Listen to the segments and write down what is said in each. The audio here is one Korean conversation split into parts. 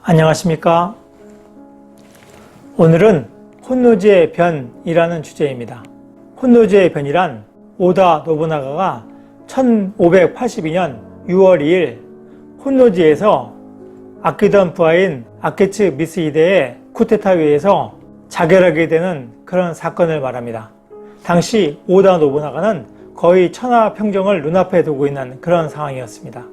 안녕하십니까? 오늘은 혼노지의 변이라는 주제입니다. 혼노지의 변이란 오다 노부나가가 1582년 6월 2일 혼노지에서 아끼던 부하인 아케츠 미스히데의 쿠데타에 의해서 자결하게 되는 그런 사건을 말합니다. 당시 오다 노부나가는 거의 천하평정을 눈앞에 두고 있는 그런 상황이었습니다.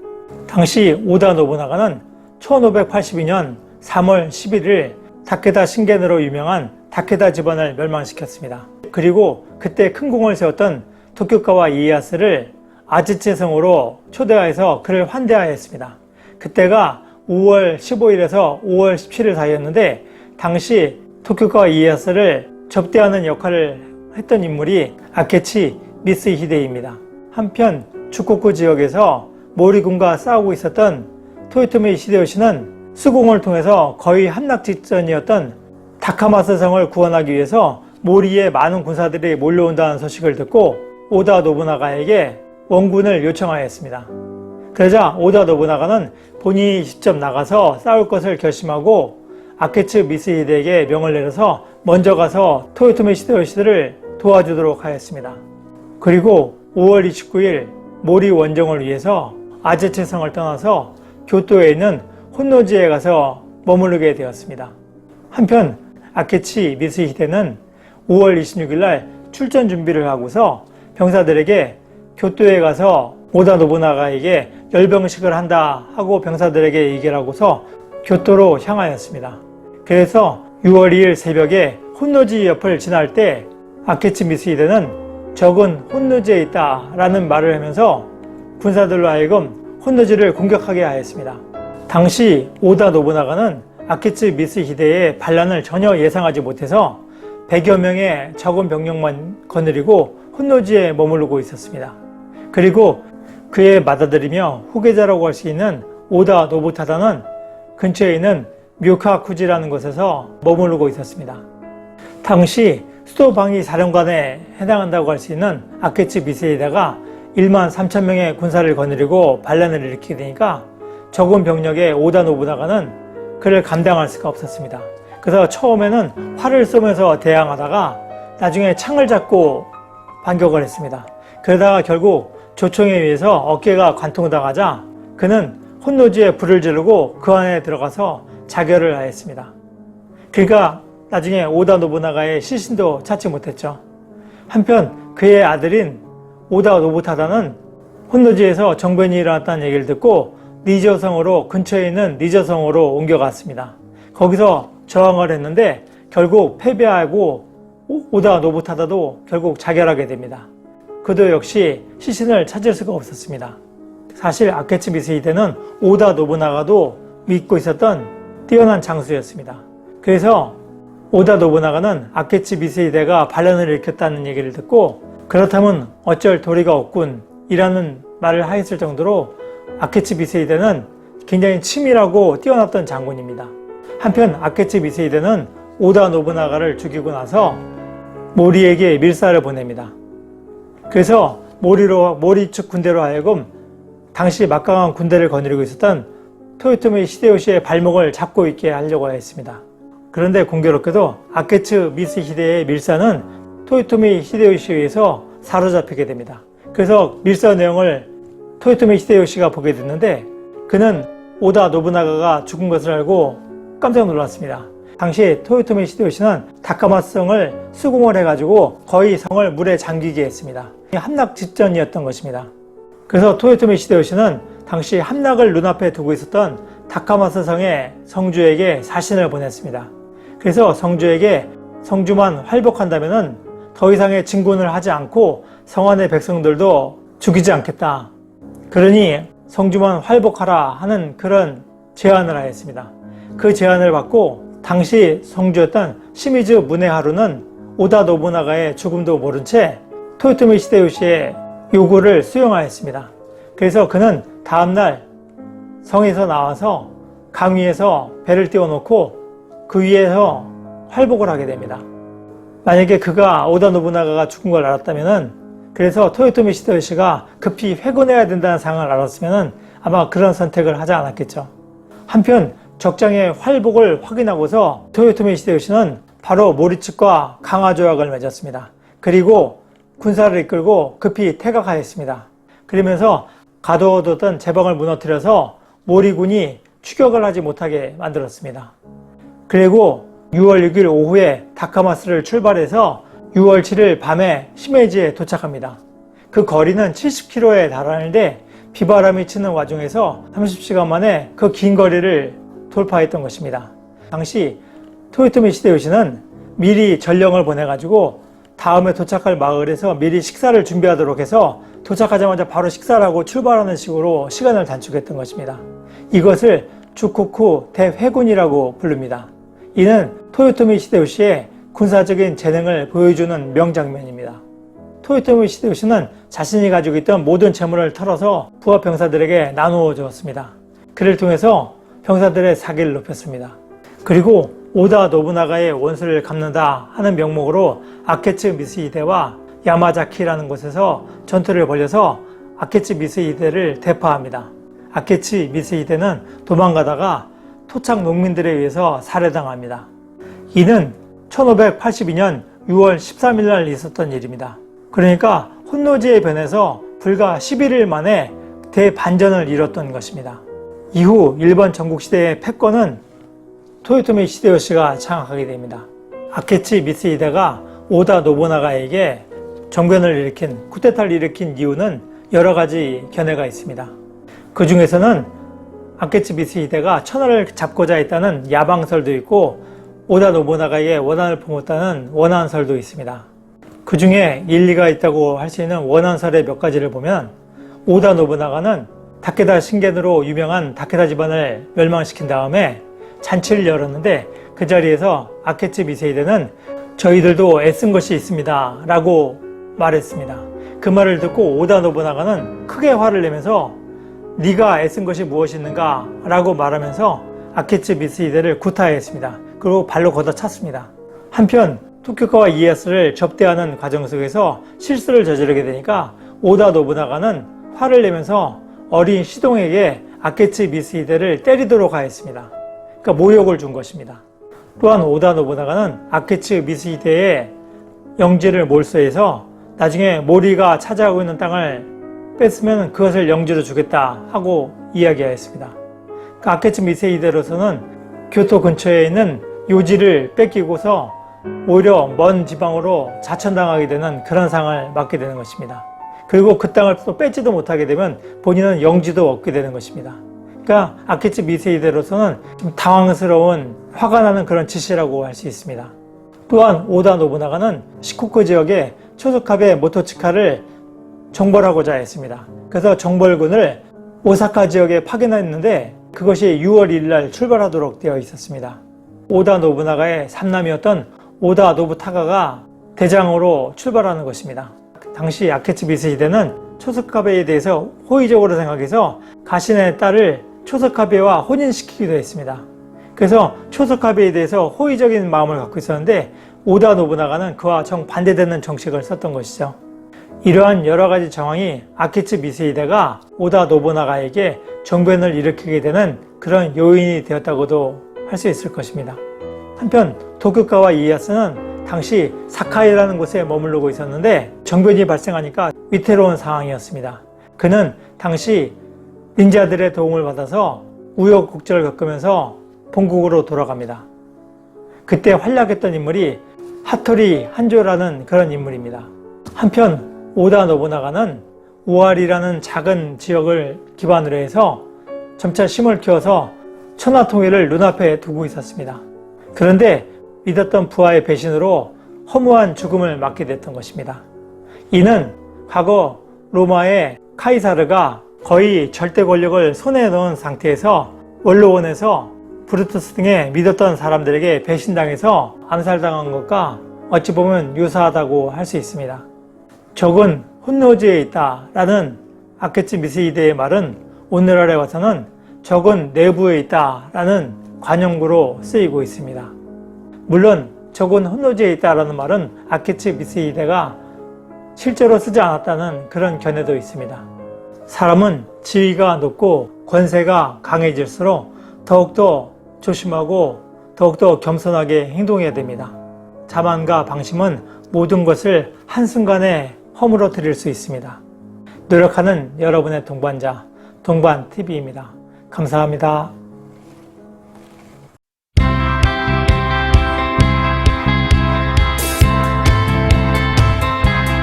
당시 오다 노부나가는 1582년 3월 11일 다케다 신겐으로 유명한 다케다 집안을 멸망시켰습니다. 그리고 그때 큰 공을 세웠던 도쿄가와 이에야스를 아지체성으로 초대하여서 그를 환대하였습니다. 그때가 5월 15일에서 5월 17일 사이였는데 당시 도쿄가와 이에야스를 접대하는 역할을 했던 인물이 아케치 미스히데입니다. 한편 주코쿠 지역에서 모리군과 싸우고 있었던 토요토미 히데요시는 수공을 통해서 거의 함락 직전이었던 다카마스 성을 구원하기 위해서 모리에 많은 군사들이 몰려온다는 소식을 듣고 오다 노부나가에게 원군을 요청하였습니다. 그러자 오다 노부나가는 본인이 직접 나가서 싸울 것을 결심하고 아케츠 미스히데에게 명을 내려서 먼저 가서 토요토미 히데요시를 도와주도록 하였습니다. 그리고 5월 29일 모리 원정을 위해서 아제체성을 떠나서 교토에 있는 혼노지에 가서 머무르게 되었습니다. 한편 아케치 미스히데는 5월 26일 날 출전 준비를 하고서 병사들에게 교토에 가서 오다 노부나가에게 열병식을 한다 하고 병사들에게 얘기를 하고서 교토로 향하였습니다. 그래서 6월 2일 새벽에 혼노지 옆을 지날 때 아케치 미스히데는 적은 혼노지에 있다 라는 말을 하면서 군사들로 하여금 혼노지를 공격하게 하였습니다. 당시 오다 노부나가는 아케츠 미스히데의 반란을 전혀 예상하지 못해서 100여 명의 적은 병력만 거느리고 혼노지에 머무르고 있었습니다. 그리고 그에 맞아들이며 후계자라고 할 수 있는 오다 노부타다는 근처에 있는 묘카쿠지라는 곳에서 머무르고 있었습니다. 당시 수도방위 사령관에 해당한다고 할 수 있는 아케츠 미스히데가 1만 3천 명의 군사를 거느리고 반란을 일으키게 되니까 적은 병력의 오다 노부나가는 그를 감당할 수가 없었습니다. 그래서 처음에는 활을 쏘면서 대항하다가 나중에 창을 잡고 반격을 했습니다. 그러다가 결국 조총에 의해서 어깨가 관통당하자 그는 혼노지에 불을 지르고 그 안에 들어가서 자결을 하였습니다. 그러니까 나중에 오다 노부나가의 시신도 찾지 못했죠. 한편 그의 아들인 오다 노부타다는 혼노지에서 정변이 일어났다는 얘기를 듣고 니저성으로 근처에 있는 니저성으로 옮겨갔습니다. 거기서 저항을 했는데 결국 패배하고 오다 노부타다도 결국 자결하게 됩니다. 그도 역시 시신을 찾을 수가 없었습니다. 사실 아케치 미스히데는 오다 노부나가도 믿고 있었던 뛰어난 장수였습니다. 그래서 오다 노부나가는 아케치 미스히데가 반란을 일으켰다는 얘기를 듣고 그렇다면 어쩔 도리가 없군 이라는 말을 하였을 정도로 아케치 미스히데는 굉장히 치밀하고 뛰어났던 장군입니다. 한편 아케치 미스히데는 오다 노부나가를 죽이고 나서 모리에게 밀사를 보냅니다. 그래서 모리 측 군대로 하여금 당시 막강한 군대를 거느리고 있었던 토요토미 히데요시의 발목을 잡고 있게 하려고 했습니다. 그런데 공교롭게도 아케츠 미스히데의 밀사는 토요토미 히데요시에 의해서 사로잡히게 됩니다. 그래서 밀사 내용을 토요토미 히데요시가 보게 됐는데 그는 오다 노부나가가 죽은 것을 알고 깜짝 놀랐습니다. 당시 토요토미 히데요시는 다카마스 성을 수공을 해가지고 거의 성을 물에 잠기게 했습니다. 함락 직전이었던 것입니다. 그래서 토요토미 히데요시는 당시 함락을 눈앞에 두고 있었던 다카마스 성의 성주에게 사신을 보냈습니다. 그래서 성주에게 성주만 활복한다면은 더 이상의 진군을 하지 않고 성 안의 백성들도 죽이지 않겠다. 그러니 성주만 활복하라 하는 그런 제안을 하였습니다. 그 제안을 받고 당시 성주였던 시미즈 무네하루는 오다 노부나가의 죽음도 모른 채 토요토미 히데요시의 요구를 수용하였습니다. 그래서 그는 다음날 성에서 나와서 강 위에서 배를 띄워놓고 그 위에서 활복을 하게 됩니다. 만약에 그가 오다 노부나가가 죽은 걸 알았다면은 그래서 토요토미 히데요시가 급히 회군해야 된다는 상황을 알았으면은 아마 그런 선택을 하지 않았겠죠. 한편 적장의 활복을 확인하고서 토요토미 히데요시는 바로 모리츠과 강화 조약을 맺었습니다. 그리고 군사를 이끌고 급히 퇴각하였습니다. 그러면서 가둬뒀던 제방을 무너뜨려서 모리군이 추격을 하지 못하게 만들었습니다. 그리고 6월 6일 오후에 다카마스를 출발해서 6월 7일 밤에 시메지에 도착합니다. 그 거리는 70km에 달하는데 비바람이 치는 와중에서 30시간 만에 그 긴 거리를 돌파했던 것입니다. 당시 토요토미 히데요시는 미리 전령을 보내가지고 다음에 도착할 마을에서 미리 식사를 준비하도록 해서 도착하자마자 바로 식사를 하고 출발하는 식으로 시간을 단축했던 것입니다. 이것을 주코쿠 대회군이라고 부릅니다. 이는 토요토미 히데요시의 군사적인 재능을 보여주는 명장면입니다. 토요토미 히데요시는 자신이 가지고 있던 모든 재물을 털어서 부하 병사들에게 나누어 주었습니다. 그를 통해서 병사들의 사기를 높였습니다. 그리고 오다 노부나가의 원수를 갚는다 하는 명목으로 아케츠 미스히데와 야마자키라는 곳에서 전투를 벌여서 아케츠 미스히데를 대파합니다. 아케츠 미스히데는 도망가다가 토착 농민들에 의해서 살해당합니다. 이는 1582년 6월 13일 날 있었던 일입니다. 그러니까 혼노지의 변에서 불과 11일 만에 대반전을 이뤘던 것입니다. 이후 일본 전국시대의 패권은 토요토미 히데요시가 장악하게 됩니다. 아케치 미스히데가 오다 노부나가에게 정변을 일으킨, 쿠데타를 일으킨 이유는 여러 가지 견해가 있습니다. 그 중에서는 아케치 미스히데가 천하를 잡고자 했다는 야방설도 있고 오다 노부나가에게 원한을 품었다는 원한설도 있습니다. 그 중에 일리가 있다고 할 수 있는 원한설의 몇 가지를 보면 오다 노부나가는 다케다 신겐으로 유명한 다케다 집안을 멸망시킨 다음에 잔치를 열었는데 그 자리에서 아케츠 미스히데는 저희들도 애쓴 것이 있습니다 라고 말했습니다. 그 말을 듣고 오다 노부나가는 크게 화를 내면서 네가 애쓴 것이 무엇이 있는가 라고 말하면서 아케츠 미스히데를 구타했습니다. 그리고 발로 걷어찼습니다. 한편 토쿠가와 이에야스를 접대하는 과정 속에서 실수를 저지르게 되니까 오다 노부나가는 화를 내면서 어린 시동에게 아케츠 미스히데를 때리도록 하였습니다. 그러니까 모욕을 준 것입니다. 또한 오다 노부나가는 아케츠 미스히데의 영지를 몰수해서 나중에 모리가 차지하고 있는 땅을 뺐으면 그것을 영지로 주겠다 하고 이야기하였습니다. 그러니까 아케츠 미스히데로서는 교토 근처에 있는 요지를 뺏기고서 오히려 먼 지방으로 자천당하게 되는 그런 상을 맞게 되는 것입니다. 그리고 그 땅을 또 뺏지도 못하게 되면 본인은 영지도 얻게 되는 것입니다. 그러니까 아케츠 미스히데로서는 좀 당황스러운 화가 나는 그런 짓이라고 할 수 있습니다. 또한 오다 노부나가는 시코쿠 지역의 초소카베 모토치카를 정벌하고자 했습니다. 그래서 정벌군을 오사카 지역에 파견했는데 그것이 6월 1일 날 출발하도록 되어 있었습니다. 오다 노부나가의 삼남이었던 오다 노부타가가 대장으로 출발하는 것입니다. 당시 아케츠 미스히데는 초소카베에 대해서 호의적으로 생각해서 가신의 딸을 초소카베와 혼인시키기도 했습니다. 그래서 초소카베에 대해서 호의적인 마음을 갖고 있었는데 오다 노부나가는 그와 정반대되는 정책을 썼던 것이죠. 이러한 여러 가지 정황이 아케츠 미스히데가 오다 노부나가에게 정변을 일으키게 되는 그런 요인이 되었다고도 할 수 있을 것입니다. 한편 도쿠가와 이에야스는 당시 사카이라는 곳에 머무르고 있었는데 정변이 발생하니까 위태로운 상황이었습니다. 그는 당시 닌자들의 도움을 받아서 우여곡절을 겪으면서 본국으로 돌아갑니다. 그때 활약했던 인물이 하토리 한조라는 그런 인물입니다. 한편 오다 노부나가는 오알이라는 작은 지역을 기반으로 해서 점차 힘을 키워서 천하통일을 눈앞에 두고 있었습니다. 그런데 믿었던 부하의 배신으로 허무한 죽음을 맞게 됐던 것입니다. 이는 과거 로마의 카이사르가 거의 절대 권력을 손에 넣은 상태에서 원로원에서 브루투스 등의 믿었던 사람들에게 배신당해서 암살당한 것과 어찌 보면 유사하다고 할 수 있습니다. 적은 혼노지에 있다라는 아케츠 미스히데의 말은 오늘날에 와서는 적은 내부에 있다라는 관용구로 쓰이고 있습니다. 물론 적은 혼노지에 있다라는 말은 아케츠 미스히데가 실제로 쓰지 않았다는 그런 견해도 있습니다. 사람은 지위가 높고 권세가 강해질수록 더욱더 조심하고 더욱더 겸손하게 행동해야 됩니다. 자만과 방심은 모든 것을 한순간에 허물어뜨릴 수 있습니다. 노력하는 여러분의 동반자, 동반TV입니다. 감사합니다.